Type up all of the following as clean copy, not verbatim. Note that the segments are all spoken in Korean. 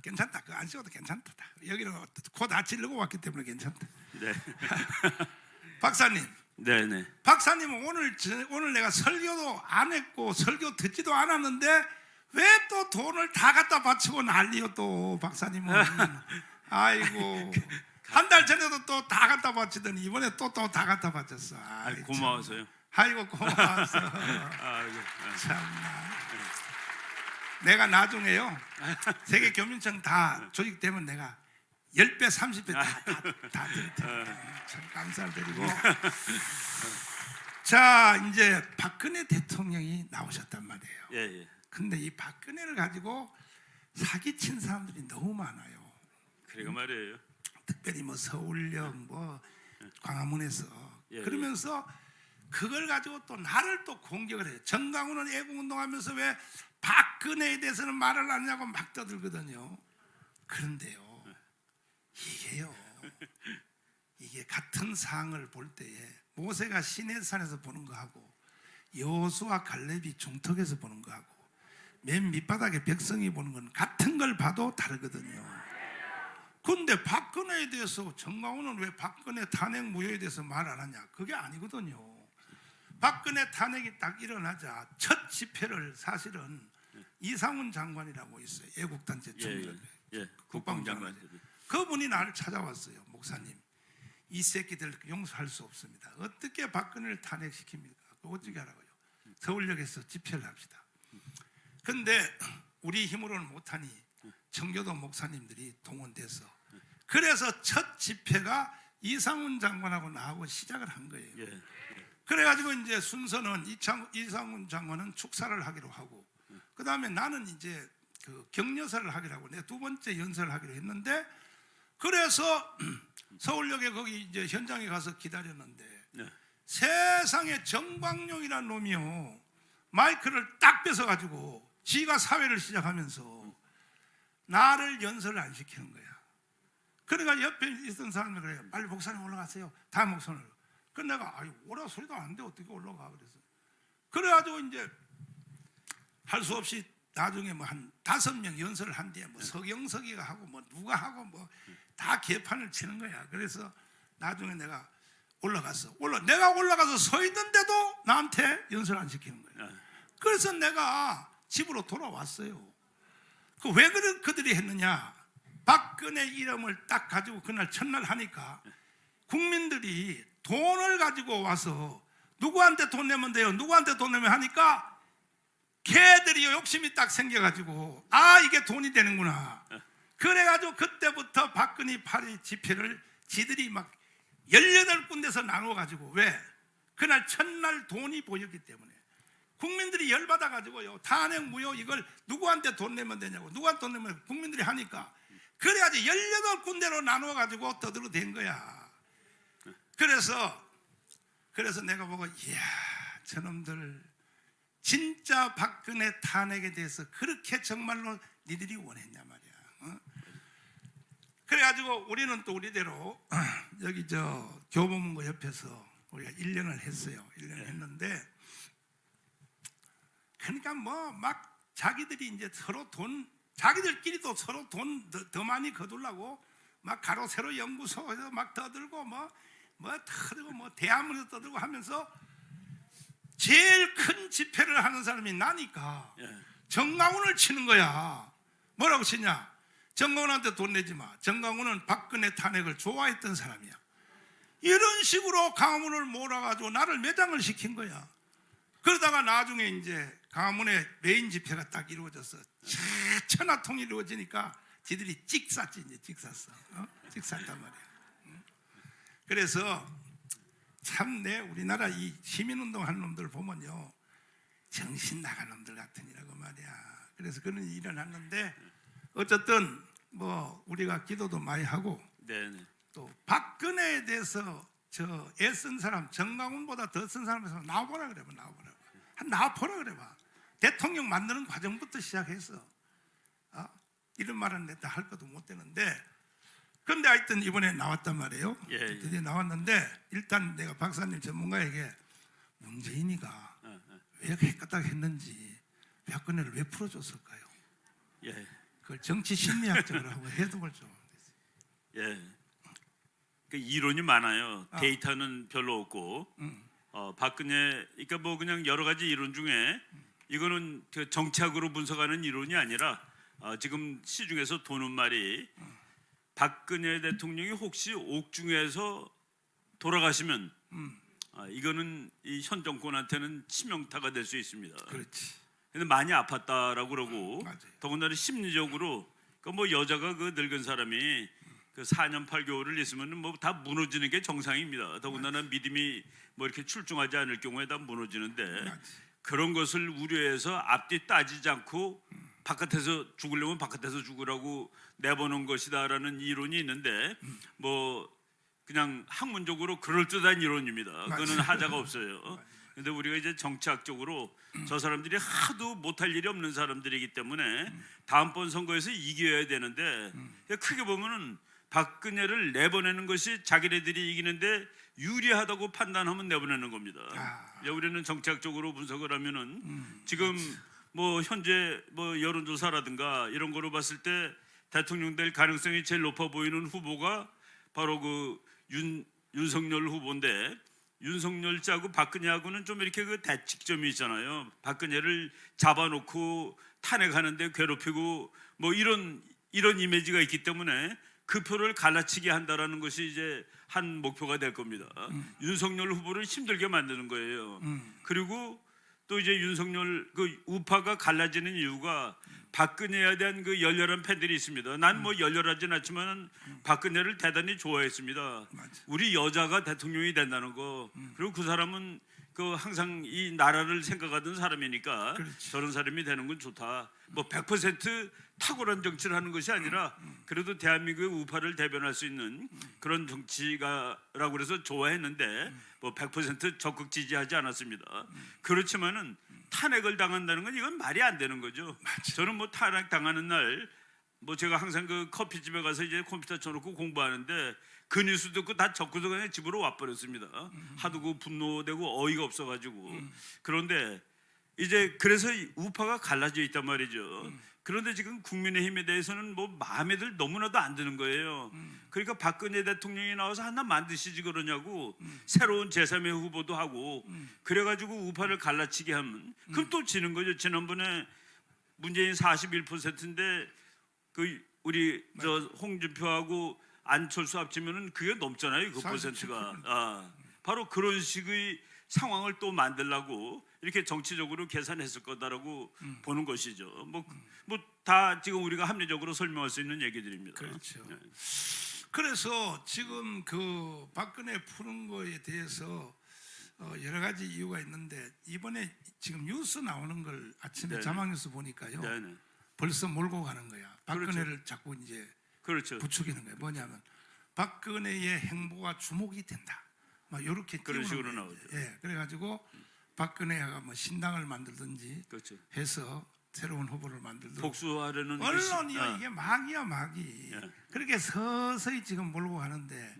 괜찮다. 그거 안 씌워도 괜찮다. 여기는 코 다 찌르고 왔기 때문에 괜찮다. 네. 박사님. 네네. 박사님은 오늘 내가 설교도 안 했고 설교 듣지도 않았는데 왜 또 돈을 다 갖다 바치고 난리요 또 박사님은. 아이고 한 달 전에도 또 다 갖다 바치더니 이번에 또 다 갖다 바쳤어. 고마워서요. 아이고 고마워서. 아이고. 참나. 내가 나중에요 세계 교민청 다 조직되면 내가 10배 30배 다 드릴 테니까 참 감사를 드리고. 자 이제 박근혜 대통령이 나오셨단 말이에요. 예. 근데 이 박근혜를 가지고 사기친 사람들이 너무 많아요. 그러게 말이에요. 특별히 뭐 서울역 뭐 광화문에서 예, 그러면서 그걸 가지고 또 나를 또 공격을 해요. 정강훈은 애국운동하면서 왜 박근혜에 대해서는 말을 안 하냐고 막 떠들거든요. 그런데요 이게요 이게 같은 상황을 볼 때에 모세가 시내산에서 보는 거하고 여호수아 갈렙이 중턱에서 보는 거하고 맨 밑바닥에 백성이 보는 건 같은 걸 봐도 다르거든요. 근데 박근혜에 대해서 정강훈은 왜 박근혜 탄핵 무효에 대해서 말 안 하냐? 그게 아니거든요. 박근혜 탄핵이 딱 일어나자 첫 집회를 사실은 이상훈 장관이라고 있어요. 애국단체 총괄 국방장관. 그분이 나를 찾아왔어요. 목사님 이 새끼들 용서할 수 없습니다. 어떻게 박근혜를 탄핵시킵니까? 어떻게 하라고요? 서울역에서 집회를 합시다. 근데 우리 힘으로는 못하니 청교도 목사님들이 동원돼서 그래서 첫 집회가 이상훈 장관하고 나하고 시작을 한 거예요. 그래가지고 이제 순서는 이상훈 장관은 축사를 하기로 하고 그 다음에 나는 이제 그 격려사를 하기로 하고 내 두 번째 연설을 하기로 했는데 그래서 서울역에 거기 이제 현장에 가서 기다렸는데 세상에 정광용이라는 놈이요 마이크를 딱 뺏어가지고 지가 사회를 시작하면서 나를 연설을 안 시키는 거야. 그러니까 옆에 있던 사람이 그래요. 빨리 목사님 올라가세요. 다음 목사님. 그래서 내가 오라 소리도 안 돼. 어떻게 올라가? 그래서 그래가지고 이제 할 수 없이 나중에 뭐 한 5명 연설을 한 뒤에 뭐 서경석이가 하고 뭐 누가 하고 뭐 다 개판을 치는 거야. 그래서 나중에 내가 올라갔어. 내가 올라가서 서 있는데도 나한테 연설 안 시키는 거야. 그래서 내가 집으로 돌아왔어요. 왜 그들이 했느냐? 박근혜 이름을 딱 가지고 그날 첫날 하니까 국민들이 돈을 가지고 와서 누구한테 돈 내면 돼요? 누구한테 돈 내면 하니까 걔들이 욕심이 딱 생겨가지고 이게 돈이 되는구나. 그래가지고 그때부터 박근혜 파리 집회를 지들이 막 18군데서 나눠가지고 왜? 그날 첫날 돈이 보였기 때문에 국민들이 열받아가지고요 탄핵 무효 이걸 누구한테 돈 내면 되냐고 누구한테 돈 내면 국민들이 하니까 그래가지고 18군데로 나눠가지고 떠들어댄 거야. 그래서 내가 보고 이야 저놈들 진짜 박근혜 탄핵에 대해서 그렇게 정말로 니들이 원했냐 말이야. 그래가지고 우리는 또 우리대로 여기 저 교보문고 옆에서 우리가 1년을 했어요. 1년 했는데 그러니까 뭐 막 자기들이 이제 서로 자기들끼리도 서로 돈 더 많이 거둘라고 막 가로 세로 연구소에서 막 떠들고 뭐 떠들고 뭐 대화문에서 떠들고 하면서 제일 큰 집회를 하는 사람이 나니까 정강훈을 치는 거야. 뭐라고 치냐? 정강훈한테 돈 내지 마. 정강훈은 박근혜 탄핵을 좋아했던 사람이야. 이런 식으로 강화문을 몰아가지고 나를 매장을 시킨 거야. 그러다가 나중에 이제 강화문에 메인 집회가 딱 이루어져서 천하통일이 이루어지니까 지들이 찍 쌌지. 이제 찍 쌌어. 찍 쌌단 말이야. 그래서 참 우리나라 이 시민운동 하는 놈들 보면요 정신 나간 놈들 같으니라고 말이야. 그래서 그런 일이 일어났는데 어쨌든 뭐 우리가 기도도 많이 하고 또 박근혜에 대해서 저 애쓴 사람 정강훈보다 더 쓴 사람에서 나와보라 그래 봐. 나와보라 그래 봐. 대통령 만드는 과정부터 시작해서 이런 말은 내가 할 것도 못 되는데 근데 하여튼 이번에 나왔단 말이에요. 드디어 나왔는데 일단 내가 박사님 전문가에게 문재인이가 왜 이렇게 까딱 했는지 박근혜를 왜 풀어줬을까요? 그 정치 심리학적으로 한번 해독을 좀. 예. 그 이론이 많아요. 아. 데이터는 별로 없고 박근혜 그러니까 뭐 그냥 여러 가지 이론 중에 이거는 그 정치학으로 분석하는 이론이 아니라 지금 시중에서 도는 말이 박근혜 대통령이 혹시 옥중에서 돌아가시면 이거는 이 현 정권한테는 치명타가 될 수 있습니다. 그렇지. 근데 많이 아팠다라고 그러고 맞아요. 더군다나 심리적으로 그 뭐 여자가 그 늙은 사람이 그 4년 8개월을 있으면 뭐 다 무너지는 게 정상입니다. 더군다나 믿음이 뭐 이렇게 출중하지 않을 경우에 다 무너지는데 맞지. 그런 것을 우려해서 앞뒤 따지지 않고 바깥에서 죽으려면 바깥에서 죽으라고 내보는 것이다라는 이론이 있는데 뭐 그냥 학문적으로 그럴듯한 이론입니다. 그거는 맞아요. 하자가 없어요. 근데 우리가 이제 정치학적으로 저 사람들이 하도 못할 일이 없는 사람들이기 때문에 다음번 선거에서 이겨야 되는데 크게 보면은 박근혜를 내보내는 것이 자기네들이 이기는데 유리하다고 판단하면 내보내는 겁니다. 아. 우리는 정치학적으로 분석을 하면은 지금 뭐 현재 뭐 여론조사라든가 이런 거로 봤을 때 대통령 될 가능성이 제일 높아 보이는 후보가 바로 그 윤석열 후보인데 윤석열하고 박근혜하고는 좀 이렇게 그 대칙점이 있잖아요. 박근혜를 잡아놓고 탄핵하는데 괴롭히고 뭐 이런 이미지가 있기 때문에 그 표를 갈라치게 한다라는 것이 이제 한 목표가 될 겁니다. 윤석열 후보를 힘들게 만드는 거예요. 그리고 또 이제 윤석열 그 우파가 갈라지는 이유가 박근혜에 대한 그 열렬한 팬들이 있습니다. 난 뭐 열렬하진 않지만 박근혜를 대단히 좋아했습니다. 맞아. 우리 여자가 대통령이 된다는 거. 그리고 그 사람은 그 항상 이 나라를 생각하던 사람이니까 그렇지. 저런 사람이 되는 건 좋다. 뭐 100% 탁월한 정치를 하는 것이 아니라 그래도 대한민국의 우파를 대변할 수 있는 그런 정치가라고 그래서 좋아했는데 뭐 100% 적극 지지하지 않았습니다. 그렇지만은 탄핵을 당한다는 건 이건 말이 안 되는 거죠. 저는 뭐 탄핵 당하는 날 뭐 제가 항상 그 커피집에 가서 이제 컴퓨터 쳐놓고 공부하는데 그 뉴스 듣고 다 적고서 그냥 집으로 와버렸습니다. 하도 그 분노되고 어이가 없어가지고. 그런데 이제 그래서 우파가 갈라져 있단 말이죠. 그런데 지금 국민의힘에 대해서는 뭐 마음에 들 너무나도 안 드는 거예요. 그러니까 박근혜 대통령이 나와서 하나 만드시지 그러냐고 새로운 제3의 후보도 하고 그래가지고 우파를 갈라치게 하면 그럼 또 지는 거죠. 지난번에 문재인 41%인데 그 우리 저 홍준표하고 안철수 합치면은 그게 넘잖아요. 그 47%. 퍼센트가. 바로 그런 식의 상황을 또 만들려고 이렇게 정치적으로 계산했을 거다라고 보는 것이죠. 뭐 다 지금 우리가 합리적으로 설명할 수 있는 얘기들입니다. 그렇죠. 네. 그래서 지금 그 박근혜 푸는 거에 대해서 여러 가지 이유가 있는데 이번에 지금 뉴스 나오는 걸 아침에 네네. 자막뉴스 보니까요. 네네. 벌써 몰고 가는 거야. 박근혜를 자꾸 이제 그렇죠. 부추기는 거예요. 뭐냐면 박근혜의 행보가 주목이 된다. 막 이렇게 그런 띄우는 식으로 거예요. 나오죠. 예, 그래가지고 박근혜가 뭐 신당을 만들든지 그렇죠. 해서 새로운 후보를 만들든지. 복수하려는 언론이요 이게 막이야 막이. 예. 그렇게 서서히 지금 몰고 가는데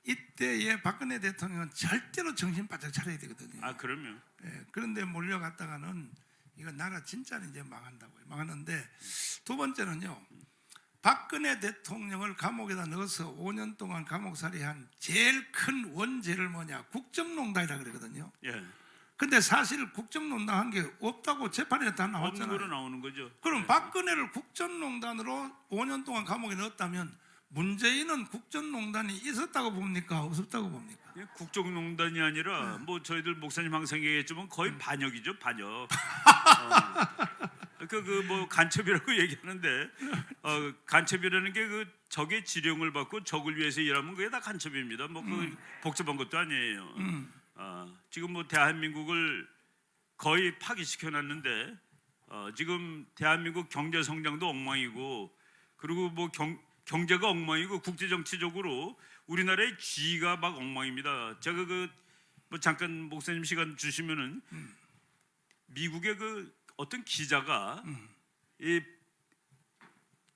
이때에 박근혜 대통령은 절대로 정신 바짝 차려야 되거든요. 아 그럼요. 예, 그런데 몰려갔다가는 이거 나라 진짜는 이제 망한다고요. 망하는데 두 번째는요. 박근혜 대통령을 감옥에다 넣어서 5년 동안 감옥살이한 제일 큰 원죄를 뭐냐? 국정농단이라 그러거든요. 예. 근데 사실 국정농단 한 게 없다고 재판에 다 없는 나왔잖아요. 거로 나오는 거죠. 그럼 박근혜를 국정농단으로 5년 동안 감옥에 넣었다면 문재인은 국정농단이 있었다고 봅니까? 없었다고 봅니까? 국정농단이 아니라 뭐 저희들 목사님 항상 얘기했지만 거의 반역이죠, 반역. 그 뭐 간첩이라고 얘기하는데 간첩이라는 게 그 적의 지령을 받고 적을 위해서 일하면 그게 다 간첩입니다. 뭐 그 복잡한 것도 아니에요. 지금 뭐 대한민국을 거의 파기시켜 놨는데 지금 대한민국 경제 성장도 엉망이고 그리고 뭐 경제가 엉망이고 국제 정치적으로 우리나라의 지위가 막 엉망입니다. 제가 그 뭐 잠깐 목사님 시간 주시면은 미국의 그 어떤 기자가 이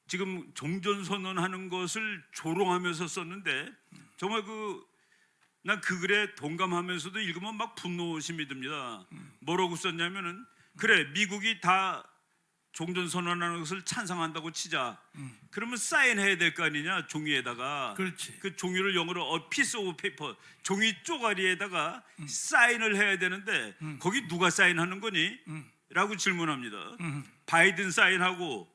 지금 종전 선언하는 것을 조롱하면서 썼는데 정말 난 그 글에 동감하면서도 읽으면 막 분노심이 듭니다. 뭐라고 썼냐면은 그래 미국이 다 종전 선언하는 것을 찬성한다고 치자. 그러면 사인해야 될 거 아니냐, 종이에다가. 그렇지. 그 종이를 영어로 a piece of paper, 종이 쪼가리에다가 사인을 해야 되는데 거기 누가 사인하는 거니? 라고 질문합니다. 바이든 사인하고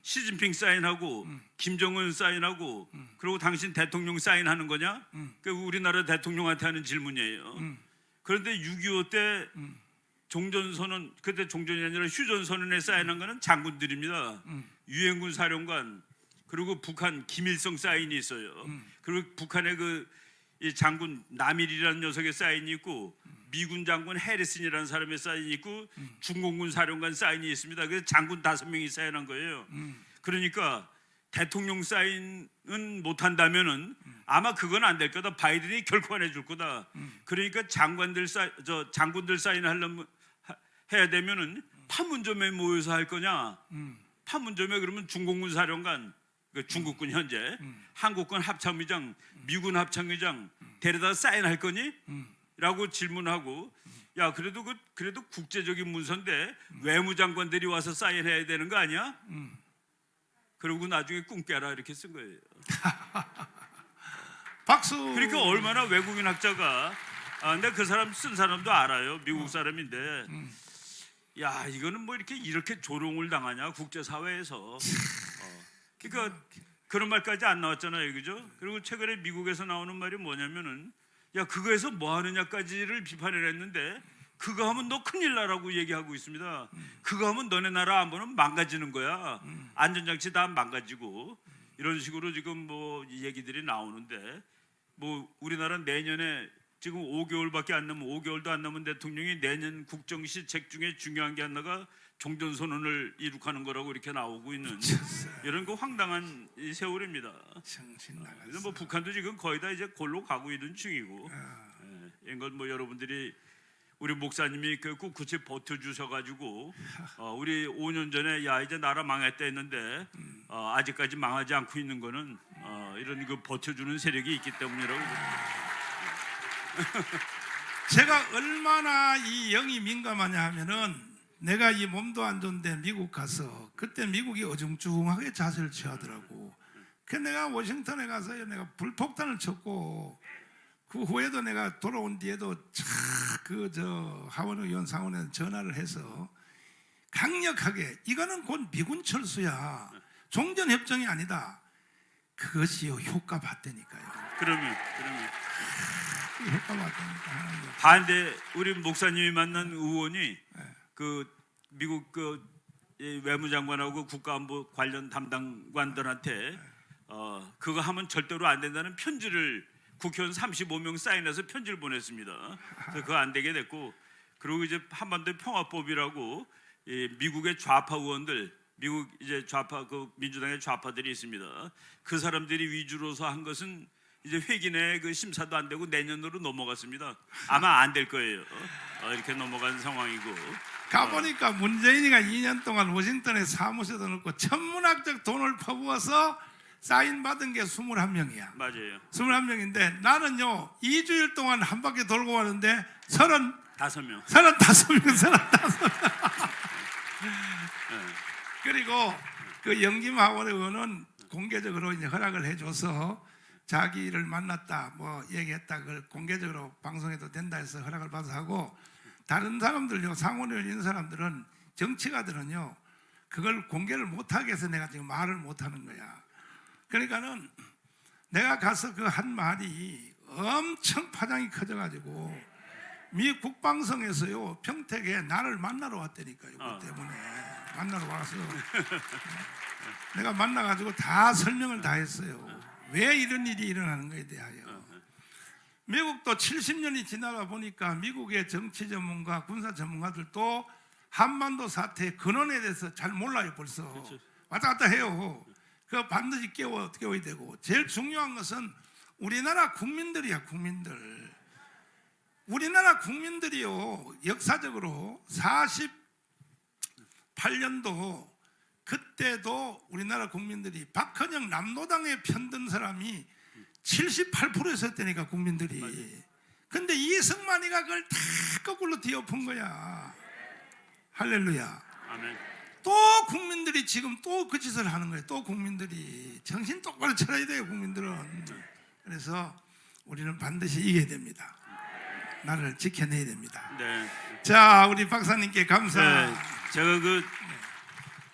시진핑 사인하고 김정은 사인하고 그리고 당신 대통령 사인하는 거냐? 그 우리나라 대통령한테 하는 질문이에요. 그런데 6.25 때 종전선언, 그때 종전이 아니라 휴전선언에 사인한 거는 장군들입니다. 유엔군 사령관, 그리고 북한 김일성 사인이 있어요. 그리고 북한의 이 장군 남일이라는 녀석의 사인이 있고 미군 장군 해리슨이라는 사람의 사인이 있고 중공군 사령관 사인이 있습니다. 그래서 장군 5명이 사인한 거예요. 그러니까 대통령 사인은 못 한다면은 아마 그건 안 될 거다. 바이든이 결코 안 해줄 거다. 그러니까 장군들 사인하려면 해야 되면은 판문점에 모여서 할 거냐? 판문점에 그러면 중공군 사령관, 중국군 현재, 한국군 합참의장, 미군 합참의장 데려다 사인할 거니? 라고 질문하고, 야 그래도 국제적인 문서인데 외무장관들이 와서 사인해야 되는 거 아니야? 그러고 나중에 꿈 깨라 이렇게 쓴 거예요. 박수. 그러니까 얼마나 외국인 학자가, 근데 그 사람 쓴 사람도 알아요. 미국 사람인데, 야 이거는 뭐 이렇게 조롱을 당하냐 국제사회에서. 그러니까 그런 말까지 안 나왔잖아요, 그죠? 그리고 최근에 미국에서 나오는 말이 뭐냐면은, 야 그거에서 뭐 하느냐까지를 비판을 했는데, 그거 하면 너 큰일 나라고 얘기하고 있습니다. 그거 하면 너네 나라 안보는 망가지는 거야. 안전장치 다 망가지고 이런 식으로 지금 뭐 이 얘기들이 나오는데, 뭐 우리나라 내년에 지금 5개월밖에 안 남은 5개월도 안 남은 대통령이 내년 국정시책 중에 중요한 게 하나가 종전선언을 이룩하는 거라고 이렇게 나오고 있는 이런 그 황당한 이 세월입니다. 정신 나갔어. 그래서 뭐 북한도 지금 거의 다 이제 골로 가고 있는 중이고, 이건 뭐 여러분들이 우리 목사님이 그 꿋꿋이 버텨주셔가지고 우리 5년 전에 야 이제 나라 망했다 했는데 아직까지 망하지 않고 있는 거는 이런 그 버텨주는 세력이 있기 때문이라고. 제가 얼마나 이 영이 민감하냐 하면은, 내가 이 몸도 안 좋은데 미국 가서 그때 미국이 어중중하게 자세를 취하더라고. 그래서 내가 워싱턴에 가서 내가 불폭탄을 쳤고, 그 후에도 내가 돌아온 뒤에도 하원 의원 상원에 전화를 해서 강력하게, 이거는 곧 미군 철수야, 종전 협정이 아니다. 그것이요 효과 봤다니까요. 그러면 효과 봤다니까. 반대, 우리 목사님이 만난 의원이 그 미국 외무장관하고 국가안보 관련 담당관들한테 그거 하면 절대로 안 된다는 편지를 국회의원 35명 사인해서 편지를 보냈습니다. 그래서 그거 안 되게 됐고, 그리고 이제 한반도 평화법이라고 미국의 좌파 의원들, 미국 이제 좌파 민주당의 좌파들이 있습니다. 그 사람들이 위주로서 한 것은 이제 회기내 그 심사도 안 되고 내년으로 넘어갔습니다. 아마 안 될 거예요. 이렇게 넘어간 상황이고. 가보니까 문재인이가 2년 동안 워싱턴에 사무실도 넣고 천문학적 돈을 퍼부어서 사인 받은 게 21명이야. 맞아요. 21명인데 나는요 2주일 동안 한 바퀴 돌고 왔는데 35명. 그리고 그 영김하원 의원은 공개적으로 이제 허락을 해줘서 자기를 만났다 뭐 얘기했다, 그걸 공개적으로 방송해도 된다 해서 허락을 받아서 하고, 다른 사람들요, 상원의원 있는 사람들은, 정치가들은요 그걸 공개를 못하게 해서 내가 지금 말을 못하는 거야. 그러니까는 내가 가서 그 한 말이 엄청 파장이 커져가지고 미 국방성에서요 평택에 나를 만나러 왔다니까요. 그 때문에 만나러 와서 내가 만나가지고 다 설명을 다 했어요. 왜 이런 일이 일어나는 거에 대하여. 미국도 70년이 지나가 보니까 미국의 정치 전문가, 군사 전문가들도 한반도 사태의 근원에 대해서 잘 몰라요. 벌써 왔다 갔다 해요. 그거 반드시 깨워야 되고, 제일 중요한 것은 우리나라 국민들이야. 우리나라 국민들이요 역사적으로 48년도 그때도 우리나라 국민들이 박헌영 남노당에 편든 사람이 78%였었다니까 국민들이. 근데 이승만이가 그걸 다 거꾸로 뒤엎은 거야. 할렐루야. 아멘. 또 국민들이 지금 또 그 짓을 하는 거예요. 또 국민들이 정신 똑바로 차려야 돼요. 국민들은. 그래서 우리는 반드시 이겨야 됩니다. 나를 지켜내야 됩니다. 네. 자, 우리 박사님께 감사. 네. 제가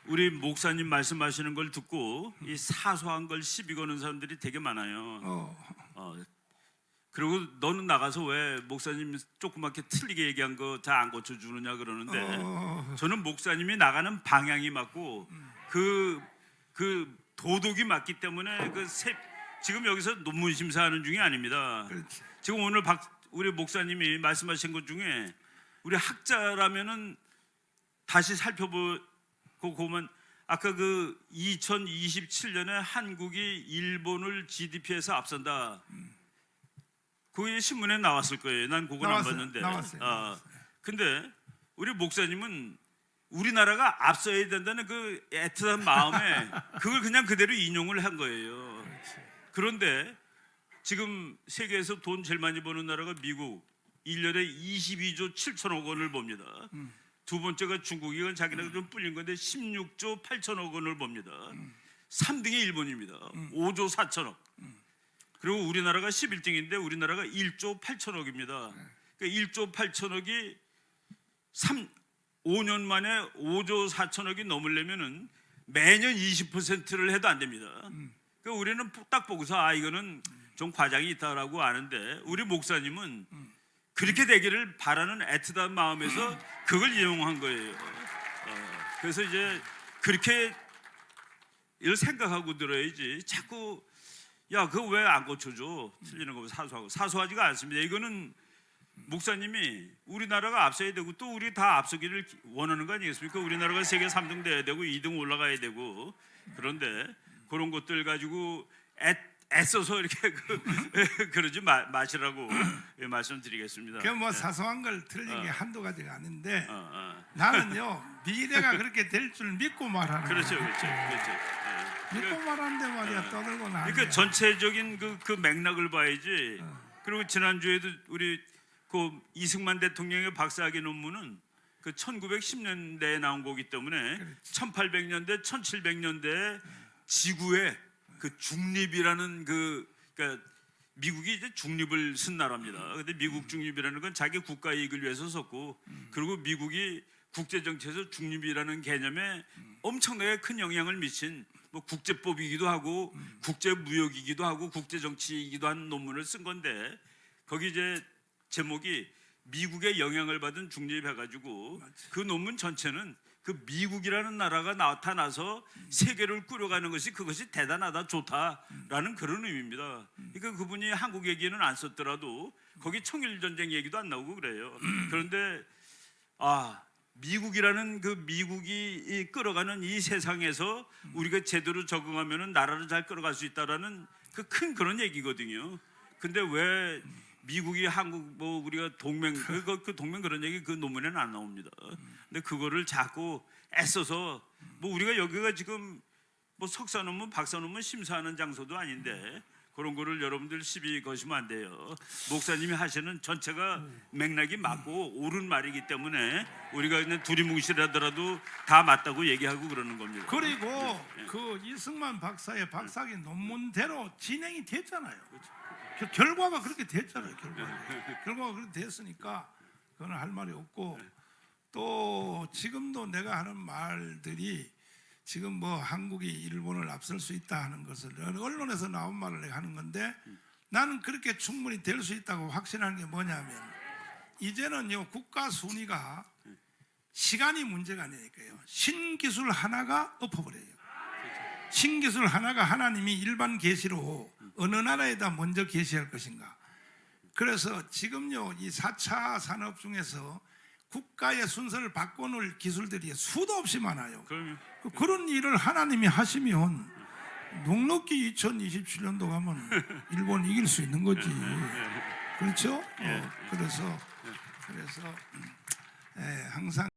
우리 목사님 말씀하시는 걸 듣고 이 사소한 걸 시비 거는 사람들이 되게 많아요. 그리고 너는 나가서 왜 목사님 조그맣게 틀리게 얘기한 거 다 안 고쳐주느냐 그러는데 저는 목사님이 나가는 방향이 맞고 그 도덕이 맞기 때문에 지금 여기서 논문 심사하는 중이 아닙니다. 그렇지. 지금 오늘 우리 목사님이 말씀하신 것 중에 우리 학자라면은 다시 살펴보고 보면 아까 2027년에 한국이 일본을 GDP에서 앞선다. 그게 신문에 나왔을 거예요. 난 그건 안 봤는데. 나왔어요. 근데 우리 목사님은 우리나라가 앞서야 된다는 그 애틋한 마음에 그걸 그냥 그대로 인용을 한 거예요. 그런데 지금 세계에서 돈 제일 많이 버는 나라가 미국, 1년에 22조 7천억 원을 봅니다. 두 번째가 중국이 이건 자기네가 좀 불린 건데 16조 8천억 원을 봅니다. 3등이 일본입니다. 5조 4천억. 그리고 우리나라가 11등인데 우리나라가 1조 8천억입니다. 그러니까 1조 8천억이 5년 만에 5조 4천억이 넘으려면은 매년 20%를 해도 안 됩니다. 그러니까 우리는 딱 보고서 이거는 좀 과장이 있다라고 아는데 우리 목사님은 그렇게 되기를 바라는 애틋한 마음에서 그걸 이용한 거예요. 그래서 이제 그렇게 이걸 생각하고 들어야지 자꾸 야 그거 왜 안 고쳐줘? 틀리는 거 사소하지가 않습니다. 이거는 목사님이 우리나라가 앞서야 되고 또 우리 다 앞서기를 원하는 거 아니겠습니까? 우리나라가 세계 3등 돼야 되고 2등 올라가야 되고 그런데 그런 것들 가지고 애써서 이렇게 그러지 마시라고 말씀드리겠습니다. 그 뭐 사소한 걸 틀린 게 한두 가지가 아닌데 나는요 미래가 그렇게 될 줄 믿고 말하는 그렇죠. 믿고 말하는데 말이야 떠들고 나는. 그러니까 전체적인 그 맥락을 봐야지. 그리고 지난주에도 우리 그 이승만 대통령의 박사학위 논문은 그 1910년대에 나온 거기 때문에 1800년대, 1700년대 지구의 그 중립이라는 그러니까 미국이 이제 중립을 쓴 나라입니다. 근데 미국 중립이라는 건 자기 국가 이익을 위해서 썼고, 그리고 미국이 국제 정치에서 중립이라는 개념에 엄청나게 큰 영향을 미친 뭐 국제법이기도 하고 국제 무역이기도 하고 국제 정치이기도 한 논문을 쓴 건데 거기 이제 제목이 미국의 영향을 받은 중립해가지고 그 논문 전체는 그 미국이라는 나라가 나타나서 세계를 꾸려가는 것이 그것이 대단하다 좋다라는 그런 의미입니다. 그러니까 그분이 한국 얘기는 안 썼더라도 거기 청일전쟁 얘기도 안 나오고 그래요. 그런데 미국이라는 그 미국이 끌어가는 이 세상에서 우리가 제대로 적응하면은 나라를 잘 끌어갈 수 있다라는 그 큰 그런 얘기거든요. 근데 왜 미국이 한국 뭐 우리가 동맹 그 동맹 그런 얘기 그 논문에는 안 나옵니다. 근데 그거를 자꾸 애써서 뭐 우리가 여기가 지금 뭐 석사 논문 박사 논문 심사하는 장소도 아닌데 그런 거를 여러분들 시비 거시면 안 돼요. 목사님이 하시는 전체가 맥락이 맞고 옳은 말이기 때문에 우리가 그냥 두리뭉실하더라도 다 맞다고 얘기하고 그러는 겁니다. 그리고 그 이승만 박사의 박사학위 논문대로 진행이 됐잖아요. 결과가 그렇게 됐잖아요. 결과가 그렇게 됐으니까 그거는 할 말이 없고, 또 지금도 내가 하는 말들이 지금 뭐 한국이 일본을 앞설 수 있다 하는 것을 언론에서 나온 말을 내가 하는 건데, 나는 그렇게 충분히 될 수 있다고 확신하는 게 뭐냐면 이제는요 국가 순위가 시간이 문제가 아니니까요. 신기술 하나가 엎어버려요. 신기술 하나가 하나님이 일반 계시로 어느 나라에다 먼저 계시할 것인가. 그래서 지금요 이 4차 산업 중에서 국가의 순서를 바꿔놓을 기술들이 수도 없이 많아요. 그런 일을 하나님이 하시면 넉넉히 2027년도 가면 일본 이길 수 있는 거지. 그렇죠? 그래서 항상